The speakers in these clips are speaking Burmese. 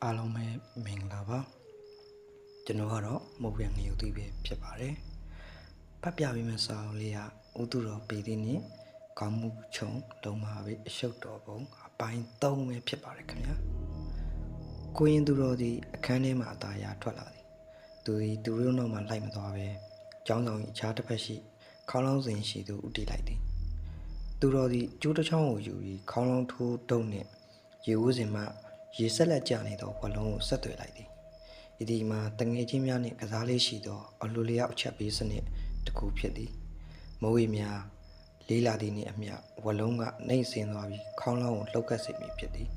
အားလုံးပဲမင်္ဂလာပါကျွန်တော်ကတော့မုတ်ပြန်ငရုတ်သီးပဲဖြစ်ပါတယ်ဖတ်ပြပေးမယ့်စာအုပ်လေးကဥတုတော်ပေသည်နဲ့ကောင်းမှုချုံလုံးပါပဲအရှုပ်တော်ပုံအပိုင်း3ပဲဖြစ်ပါတယ်ခင်ဗျာကိုရင်သူတော်ဒီအခန်းထဲမှာအသာရထွက်လာသည်သူတို့နောက်မှာလိုက်မသွားပဲကျောင်းဆောင်ကြီးအခြားတစ်ဖက်ရှိခေါင်းလောင်းစဉ်ရှိသူဥတီလိုက်သည်သူတော်ဒီကျိုးတစ်ချောင်းကိုယူပြီးခေါင်းလောင်းထိုးတုံးနဲ့ရေဝစဉ်မှရေဆက်လက်ကျနေသောဝလုံးကိုဆက်သွယ်လိုက်သည်ဤဒီမှာတငယ်ချင်းများနှင့်ကစားလေးရှိသောအလိုလျောက်ချက်ပေးစနစ်တစ်ခုဖြစ်သည်မိုးဝေများလေးလာသည်နှင့်အမျှဝလုံးကနှိမ့်ဆင်းသွားပြီးခေါင်းလောင်းကိုလှုပ်ခတ်စေမည်ဖြစ်သည်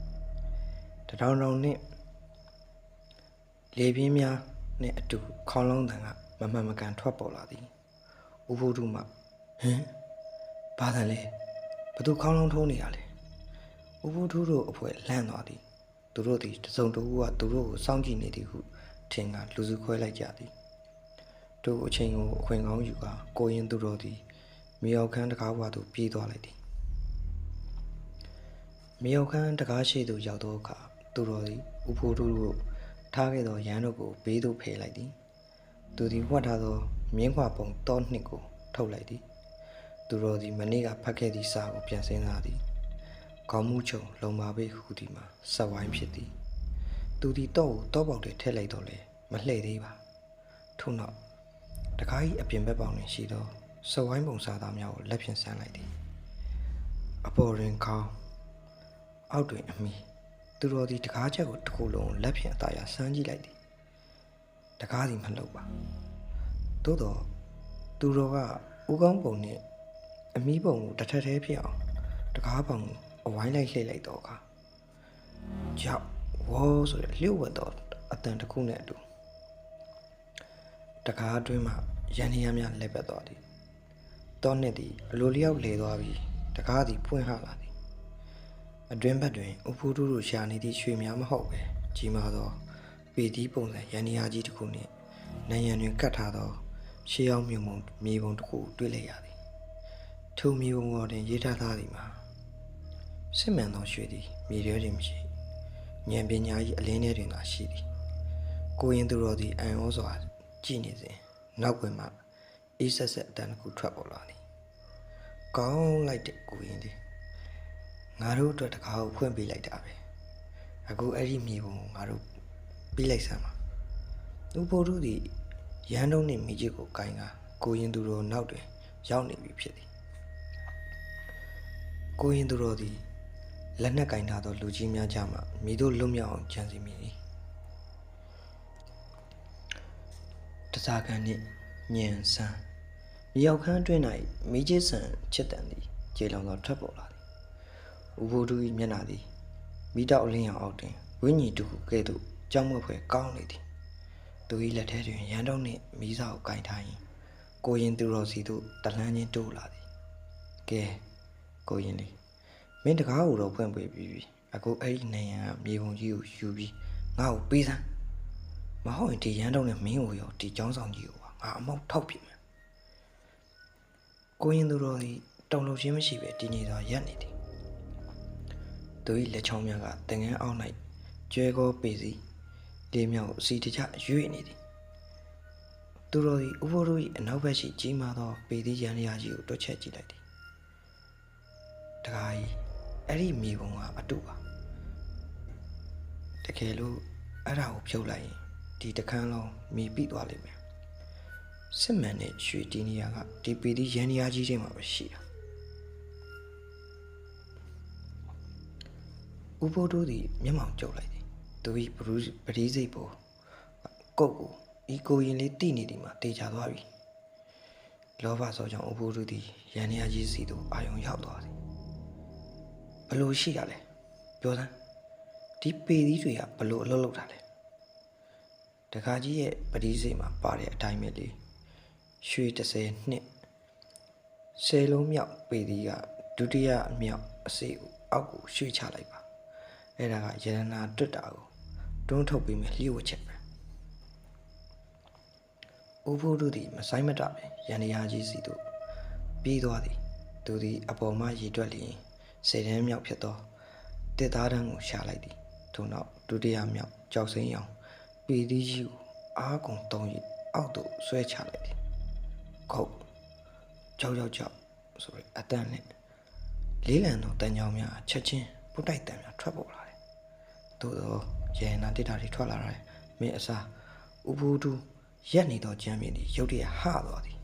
တထောင်နှင့်လေပြင်းများနှင့်အတူခေါင်းလောင်းတန်ကမမှန်မကန်ထွက်ပေါ်လာသည်ဥဖို့တုမှဘာတန်လဲဘသူခေါင်းလောင်းထိုးနေရလဲဥဖို့တုတို့အဖွဲလန့်သွားသည်သူတို့သည်တစုံတဦးကသူတို့ကိုစောင့်ကြည့်နေသည်ဟုထင်ကလူစုခွဲလိုက်ကြသည်တို့အချိန်ကိုအခွင့်ကောင်းယူကာကိုရင်သူတို့သည်မြေရောက်ခန်းတကားဝါသို့ပြေးသွားလိုက်သည်မြေရောက်ခန်းတကားရှိသို့ရောက်သောအခါသူတို့သည်ဥဖိုးတို့ကိုထားခဲ့သောရန်တို့ကိုဘေးသို့ဖယ်လိုက်သည်သူသည်ဝတ်ထားသောမြင်းခွာပုံတောနှစ်ကိုထုတ်လိုက်သည်သူတို့သည်မနေ့ကဖတ်ခဲ့သည့်စာကိုပြန်စဉ်းစားသည်ကောင်းမှုချုံလုံပါပေဟူသည်မှာဆက်ဝိုင်းဖြစ်သည်သူသည်တော့ပေါက်တွေထည့်လိုက်တော့လေမလှည့်သေးပါထို့နောက်တကားကြီးအပြင်ဘက်ပေါင်တွင်ရှိသောဆက်ဝိုင်းပုံစားသားများကိုလက်ဖြင့်ဆန်းလိုက်သည်အပေါ်တွင်ခေါင်းအောက်တွင်အမီသူတော်သည်တကားချက်ကိုတစ်ခုလုံးလက်ဖြင့်အသာရဆန်းကြည့်လိုက်သည်တကားသည်မလှုပ်ပါသို့တော့သူတော်ကဦးကောင်းပုံနှင့်အမီပုံကိုတစ်ထက်တည်းဖြစ်အောင်တကားပုံကိုအဝိုင်းလိုက်လှည့်လိုက်တော့အခါကြောက်ဝေါ်ဆိုတဲ့လျှို့ဝှက်တော့အတန်တစ်ခုနဲ့အတူတကားအတွင်းမှာရန်ရမ်းများလက်ပတ်သွားသည်တောနှစ်သည်အလိုလျောက်လဲသွားပြီးတကားသည်ဖွင့်ဟလာသည်အတွင်းဘက်တွင်ဥဖိုးတို့ရှာနေသည့်ရွှေများမဟုတ်ပဲကြီးမားသောပေတီးပုံစံရန်ရာကြီးတစ်ခုနှင့်နံရံတွင်ကတ်ထားသောရှေးအောင်မြေပုံတစ်ခုတွေ့လိုက်ရသည်ထိုမြေပုံပေါ်တွင်ရေးထားသည်မှာစစ်မှန်သောရွှေသည်မြေထဲတွင်မရှိဉာဏ်ပညာ၏အလင်းထဲတွင်သာရှိသည်ကိုရင်သူတော်သည်အံ့ဩစွာကြည့်နေစဉ်နောက်ွယ်မှအေးဆက်ဆက်အတန်တစ်ခုထွက်ပေါ်လာသည်ကောင်းလိုက်တဲ့ကိုရင်သည်ငါတို့အတွက်တကားကိုဖွင့်ပေးလိုက်တာပဲအခုအဲ့ဒီမြေပုံကိုငါတို့ပြီးလိုက်စမ်းပါသူဖို့တို့သည်ရန်တုံးနှင့်မိချစ်ကိုကိုင်းကာကိုရင်သူတော်နောက်တွင်ရောက်နေပြီဖြစ်သည်ကိုရင်သူတော်သည်လက်နက်ကင်ထားသောလူကြီးများကြားမှမိတို့လွတ်မြောက်အောင်ကြံစီမိသည်တစားကန်နှင့်ညံဆန်းမြေရောက်ခန်းအတွင်း၌မိချစ်ဆန်ချစ်တန်သည်ကြေလောင်သောထွက်ပေါ်လာသည်ဥဖိုးတို့၏မျက်နှာသည်မိတောက်အလင်းရောင်အောက်တွင်ဝိညာဉ်တူကဲ့သို့ကြောက်မွက်ဖွယ်ကောင်းနေသည်သူ၏လက်ထဲတွင်ရန်တုံးနှင့်မိစာကိုကင်ထားရင်ကိုရင်သူတော်စီသို့တလှမ်းချင်းတိုးလာသည်ကဲကိုရင်လေးမင်းတကားကိုတော့ဖွင့်ပေးပြီးအခုအဲ့ဒီနေရန်ကမြေပုံကြီးကိုယူပြီးငါ့ကိုပေးစမ်းမဟုတ်ရင်ဒီရန်တုံးနဲ့မင်းကိုရောဒီចောင်းဆောင်ကြီးကိုငါအမောက်ထောက်ပြမယ်ကိုရင်သူတော်ဒီတုံလုံးချင်းမရှိပဲဒီနေသာရက်နေသည်သူ၏လက်ချောင်းများကတငန်းအောက်၌ကျွဲကောပေစီလေးမြောက်အစီတကျရွေ့နေသည်သူတော်သည်ဥဖိုးတို့၏အနောက်ဘက်ရှိကြီးမားသောပေသည့်ရန်ရာကြီးကိုတွက်ချက်ကြည့်လိုက်သည်တကားကြီးအဲ့ဒီမြေပုံကအတုပါတကယ်လို့အဲ့ဒါကိုဖြုတ်လိုက်ရင်ဒီတခန်းလုံးမြေပိသွားလိမ့်မယ်စစ်မှန်တဲ့ရွှေတီနီယာကဒီပေသည့်ရန်ရာကြီးထဲမှာပဲရှိတာဥဖိုးတို့သည်မျက်မှောင်ကျုပ်လိုက်သည်သူ၏ပရိစိတ်ပေါ်ကုတ်ကိုဤကိုရင်လေးတိနေသည်မှာတေချာသွားပြီလောဘဆောကြောင့်ဥဖိုးတို့သည်ရန်ရာကြီးစီသို့အာယုံရောက်သွားသည်ဘလို့ရှိရလဲပြောစမ်းဒီပေသီးတွေကဘလို့အလုပ်လုပ်တာလဲတခါကြီးရဲ့ပရိစိတ်မှာပါတဲ့အတိုင်းပဲလေရွှေ30နှစ်10လုံးမြောက်ပေသီးကဒုတိယမြောက်အစိကိုအောက်ကိုရွှေ့ချလိုက်ပါအဲ့ဒါကရတနာတွတ်တာကိုတွန်းထုတ်ပြီးမှလျှို့ဝှက်ချက်ပဲဥဖိုးတို့သည်မဆိုင်မတပဲရန်ရာကြီးစီတို့ပြေးသွားသည်သူသည်အပေါ်မှရေတွက်လျင်10တန်းမြောက်ဖြစ်သောတစ်သားတန်းကိုရှာလိုက်သည် ထို့နောက်ဒုတိယမြောက်ကြောက်စိမ်းရောင်ပေသီးကြီးကိုအားကုန်သုံး၍အောက်သို့ဆွဲချလိုက်သည်ခုတ်ကြောက်ဆိုရအတန်နဲ့လေးလံသောတန်ကြောင်များချက်ချင်းပုတ်တိုက်တန်များထွက်ပေါ်လာတယ်သို့သောရေနာတစ်တာတွေထွက်လာတယ်မင်းအစားဥပူတူရက်နေသောကြမ်းမြင့်သည်ရုတ်တရက်ဟသွားသည်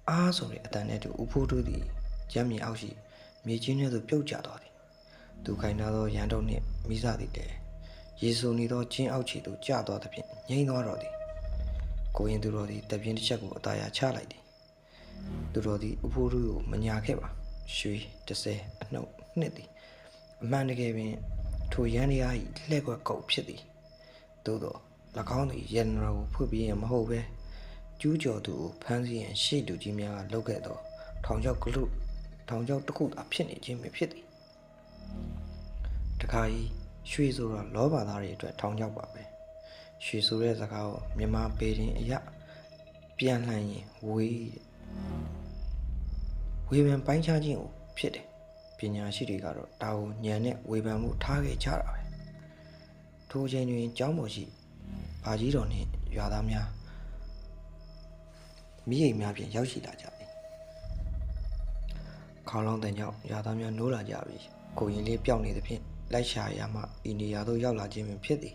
အားဆိုရအတန်နဲ့တူဥပူတူသည်ကြမ်းမြင့်အောက်ရှိမြေကြီးနှင့်သို့ပြုတ်ကျသွားသည်သူခိုင်နာသောရန်တုံနှင့်မိစသည်လည်းရေစုံနေသောကျင်းအောက်ခြေသို့ကျသွားသဖြင့်ငြိမ်းသွားတော့သည်ကိုရင်သူတော်သည်တပြင်းတစ်ချက်ကိုအသာရချလိုက်သည်သူတော်သည်ဥဖိုးတို့ကိုမညာခဲ့ပါရွှေ30အနှုတ်နှစ်သည်အမှန်တကယ်ပင်ထိုရန်တရား၏လှဲ့ကွက်ကုတ်ဖြစ်သည်သို့သော၎င်းသည်ရန်တော်ကိုဖွင့်ပြရင်မဟုတ်ပဲကျူးကျော်သူကိုဖမ်းဆီးရန်ရှေ့လူကြီးများကလုပ်ခဲ့သောထောင်ချောက်တစ်ခုသာဖြစ်နေခြင်းပဲဖြစ်သည်တခါကြီးရွှေဆိုတော့လောဘသားတွေအတွက်ထောင်ချောက်ပါပဲရွှေဆိုတဲ့စကားကိုမြန်မာပေရင်အရာပြန်လှန်ရင်ဝေပန်ပိုင်းခြားခြင်းကိုဖြစ်တယ်ပညာရှိတွေကတော့ဒါကိုဉာဏ်နဲ့ဝေဖန်မှုထားခဲ့ကြတာပဲထိုချိန်တွင်ကျောင်းပေါ်ရှိဘာကြီးတော်နှင့်ရွာသားများမိအိမ်များဖြင့်ရောက်ရှိလာကြသည်ခေါင်းလောင်းတန်ကြောင့်ရွာသားများနိုးလာကြပြီကိုရင်လေးပျောက်နေသဖြင့်လိုက်ရှာရမှဤနေရာသို့ရောက်လာခြင်းပင်ဖြစ်သည်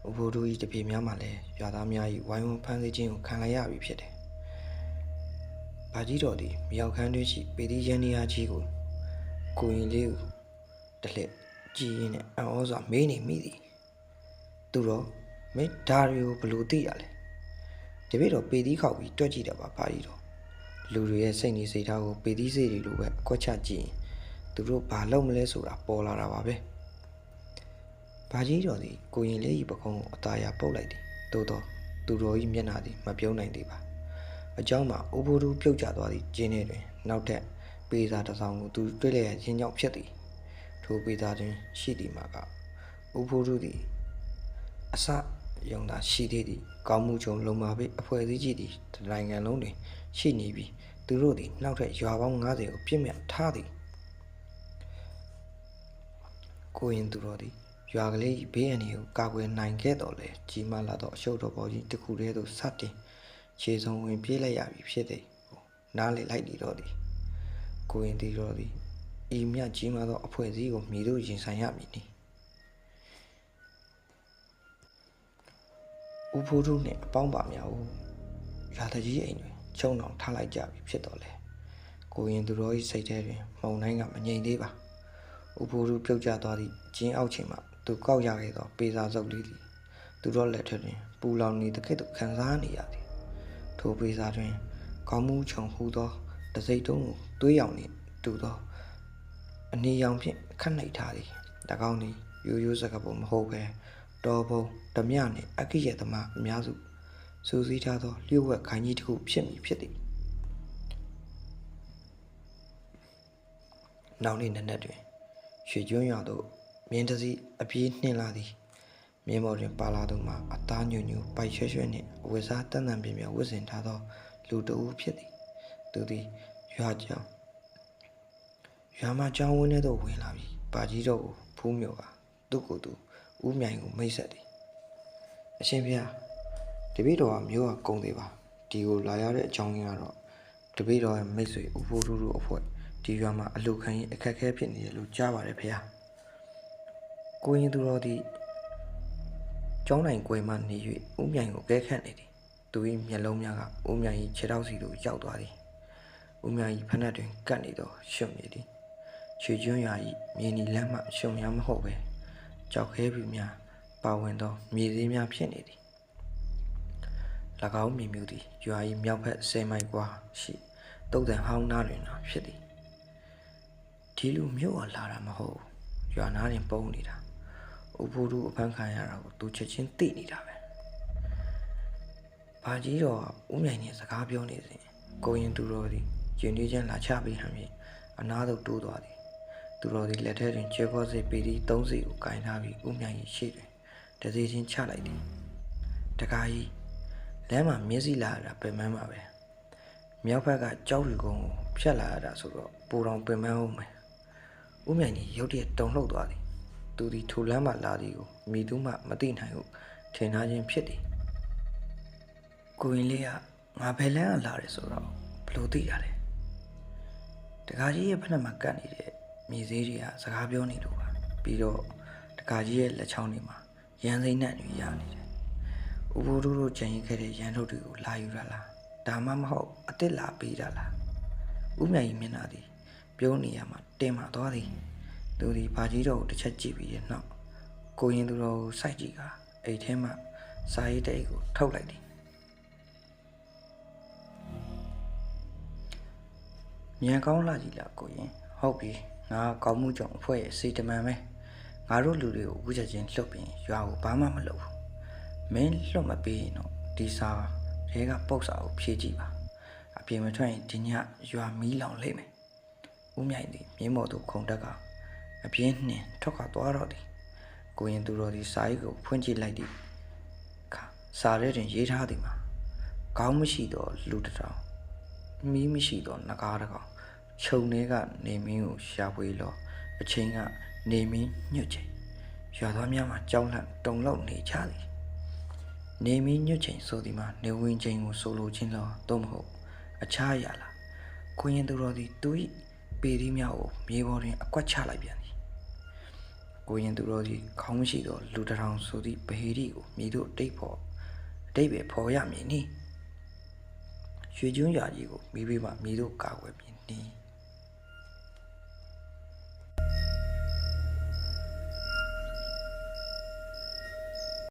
ဥဖိုးတို့၏တပြေများမှလည်းရွာသားများ၏ဝိုင်းဝန်းဖမ်းဆီးခြင်းကိုခံလိုက်ရပြီဖြစ်တယ်ဘာကြီးတော်သည်မြောက်ခန်းတွင်ရှိပေသီးရန်နီယာကြီးကိုရင်လေးကိုတလက်ကြည်ရင်နဲ့အံ့ဩစွာမေးနေမိသည်သူတော့မင်းဓာရီကိုဘလို့သိရလဲတပည့်တော်ပေသီးခောက်ပြီးတွက်ကြည့်တယ်ပါဘာကြီးတော်လူတွေရဲ့စိတ်နေစိတ်ထားကိုပေသီးစိတ်တွေလိုပဲကွက်ချကြည့်ရင်သူတို့ဘာလုပ်မလဲဆိုတာပေါ်လာတာပါပဲဘာကြီးတော်သည်ကိုရင်လေး၏ပကုံးကိုအသာရပုတ်လိုက်သည်သို့သောသူတော်၏မျက်နှာသည်မပြုံးနိုင်သေးပါအကြောင်းမှာဥပိုးတူပြုတ်ကျသွားသည့်ကျင်းထဲတွင်နောက်ထပ်ပေစာတစ်ဆောင်ကိုသူတွေ့လျက်ခြင်းကြောင့်ဖြစ်သည်ထိုပေစာတွင်ရှိသည်မှာကဥပိုးတူသည်အစယုံသာရှိသေးသည်ကောင်းမှုချုံလုံမာပေအဖွဲ့အစည်းကြီးသည်နိုင်ငံလုံးတွင်ရှိနေပြီးသူတို့သည်နောက်ထပ်ရွာပေါင်း90ကိုပြစ်မြတ်ထားသည်ကိုရင်သူတော်သည်ရွာကလေးဘေးအန္တရာယ်ကိုကာကွယ်နိုင်ခဲ့တော်လဲကြီးမားလာသောအရှုပ်တော်ပေါ်ကြီးတစ်ခုတည်းသို့စတင်ခြေစုံဝင်ပြေးလိုက်ရပြီဖြစ်သည်နားလေလိုက်နေတော့သည်ကိုရင်သူတော်သည်ဤမြတ်ကြီးမားသောအဖွဲ့အစည်းကိုမြည်လို့ရင်ဆိုင်ရမည်နီဥဖိုးတို့နှင့်အပေါင်းပါများကိုရာသကြီးအိမ်တွင်ချုံအောင်ထားလိုက်ကြပြီဖြစ်တော်လဲကိုရင်သူတော်၏စိတ်ထဲတွင်မှုန်တိုင်းကမငြိမ်သေးပါဥဖိုးတို့ပြုတ်ကျသွားသည့်ကျင်းအောက်ချိန်မှသူကောက်ရခဲ့သောပေစာစုပ်လေးသည်သူတို့လက်ထက်တွင်ပူလောင်နေတဲ့ကဲ့သို့ခံစားနေရသည်ထိုပေစာတွင်ခေါင်းမူးခြုံဟူသောတစိမ့်တုံးကိုသွေးရောင်နှင့်တူသောအနေရောင်ဖြင့်ခတ်နှိပ်ထားသည်၎င်းသည်ရိုးစကားပုံမဟုတ်ပဲတော်ဘုံဓမြနှင့်အကိယသမားအများစုစူးစီးထားသောလျှို့ဝှက်ခိုင်ကြီးတစ်ခုဖြစ်မည်ဖြစ်သည်နောက်နေ့နက်တွင်ရွှေကျွန်းရွာသို့မြင်းတစည်းအပြေးနှင်လာသည်မြင်းပေါ်တွင်ပါလာသူမှာအသားညွညူပိုက်ရွှဲနှင့်အဝတ်စားတန်တန်ပြင်းပြဝတ်ဆင်ထားသောလူတဦးဖြစ်သည်သူသည်ရွာမှကျောင်းဝင်းထဲသို့ဝင်လာပြီးဘာကြီးတော်ကိုဖူးမြော်ကသူ့ကိုယ်သူဦးမြိုင်ကိုမိတ်ဆက်သည်အရှင်ဘုရားတပည့်တော်ကမျိုးကကုံသေးပါဒီကိုလာရတဲ့အကြောင်းရင်းကတော့တပည့်တော်ရဲ့မိတ်ဆွေဦးဖိုးထူးတို့အဖွဲ့ဒီရွာမှာအလူခံရင်အခက်အခဲဖြစ်နေတယ်လို့ကြားပါတယ်ဘုရားကိုရင်သူတော်သည်ကျောင်းနိုင်ကွယ်မှနေ၍ဦးမြိုင်ကိုကဲခတ်နေသည်သူ၏မျက်လုံးများကဦးမြိုင်၏ခြေထောက်စီသို့ရောက်သွားသည်ဦးမြိုင်၏ဖက်နှက်တွင်ကပ်နေသောရွှွံ့ရည်သည်ရွှေကျွန်းရွာ၏မြေနီလမ်းမှရွှံ့များမဟုတ်ပဲကြောက်ခဲပြူများပါဝင်သောမြေသေးများဖြစ်နေသည်၎င်းမြေမျိုးသည်ရွာ၏မြောက်ဘက်10မိုင်ကွာရှိတုတ်တန်ဟောင်းနားတွင်ဖြစ်သည်ဒီလူမျိုးကလာတာမဟုတ်ရွာနားတွင်ပုံနေတာဥဖိုးတို့အဖမ်းခံရတာကိုသူချက်ချင်းသိနေတာပဲဘာကြီးတော့ဦးမြိုင်နဲ့စကားပြောနေစဉ်ကိုရင်သူတော်သည်ရင်သွေးချမ်းလာချပေးဟန်ဖြင့်အနားသို့တိုးသွားသည်သူတော်သည်လက်ထဲတွင်ခြေခေါ်စိတ်ပေသည့်3စီကိုကင်ထားပြီးဦးမြိုင်၏ရှေ့တွင်တစီချင်းချလိုက်သည်တကားကြီးလမ်းမှာမျက်စိလာရတာပင်ပန်းပါပဲမြောက်ဘက်ကကြောက်ရီကုန်းကိုဖြတ်လာရတာဆိုတော့ပူတော်ပင်ပန်းအောင်မယ် ဦးမြိုင်သည်ရုတ်တရက်တုန်လှုပ်သွားသည်သူသည်ထိုလမ်းမှလာသည်ကိုမိသူမှမသိနိုင်ဟုထင်ထားခြင်းဖြစ်သည်ကိုရင်လေးကငါဘယ်လမ်းကလာတယ်ဆိုတော့ဘလို့သိရလဲတကားကြီးရဲ့ဖက်နှက်မှာကတ်နေတဲ့မြေသေးတွေကစကားပြောနေလို့ပါပြီးတော့တကားကြီးရဲ့လက်ချောင်းတွေမှာရန်စိမ့်နှံ့တွေရနေတယ်ဥပိုးတို့ကြံရင်ခဲ့တဲ့ရန်ထုတ်တွေကိုလာယူတာလားဒါမှမဟုတ်အစ်စ်လာပေးတာလားဦးမြိုင်မျက်နှာသည်ပြုံးနေရမှတင်မှသွားသည်သူသည်ဘာကြီးတော်ကိုတစ်ချက်ကြည့်ပြီးတဲ့နောက်ကိုရင်သူတော်ကိုစိုက်ကြည့်ကအိတ်ထဲမှစာရေးတဲ့အိတ်ကိုထုတ်လိုက်သည်ညံကောင်းလာကြီးလားကိုရင်ဟုတ်ပြီငါကောင်းမှုကြောင့်အဖွဲ့ရဲ့စေတမန်ပဲငါတို့လူတွေကိုအခုချက်ချင်းလှုပ်ပြီးရွာကိုဘာမှမလုပ်ဘူးမင်းလှုပ်မပေးရင်တော့ဒီစာရဲကပုတ်စာကိုဖြည့်ကြည့်ပါအပြင်မထွက်ရင်ဒီညရွာမီးလောင်လိမ့်မယ်ဦးမြိုင်သည်မြင်းမော်သူခုံတက်ကအပြင်းနှင်ထွက်ခွာသွားတော့သည်ကိုရင်သူတော်သည်စာရေးကိုဖွင့်ကြည့်လိုက်သည်ခါစာရဲတွင်ရေးထားသည်မှာခေါင်းမရှိတော့လူတစ်ထောင်မီးမရှိတော့နဂါးတစ်ကောင်ခြုံထဲကနေမင်းကိုရှာဖွေလောအချင်းကနေမင်းညွတ်ချိန်ရွာသားများမှာကြောက်လန့်တုန်လှုပ်နေကြသည်နေမင်းညွတ်ချိန်ဆိုသည်မှာနေဝင်ချိန်ကိုဆိုလိုခြင်းလောတော့မဟုတ်အခြားရလားကိုရင်သူတော်သည်သူ၏ပေရီးများကိုမြေပေါ်တွင်အကွက်ချလိုက်ပြန်သည်ကိုရင်သူတော်သည်ခေါင်းမရှိတော့လူတစ်ထောင်ဆိုသည့်ဗဟေရီကိုမြေတို့အတိတ်ပဲဖော်ရမည်နီရွှေကျွန်းရွာကြီးကိုမိဘေးမှမြေတို့ကာကွယ်မည်နီ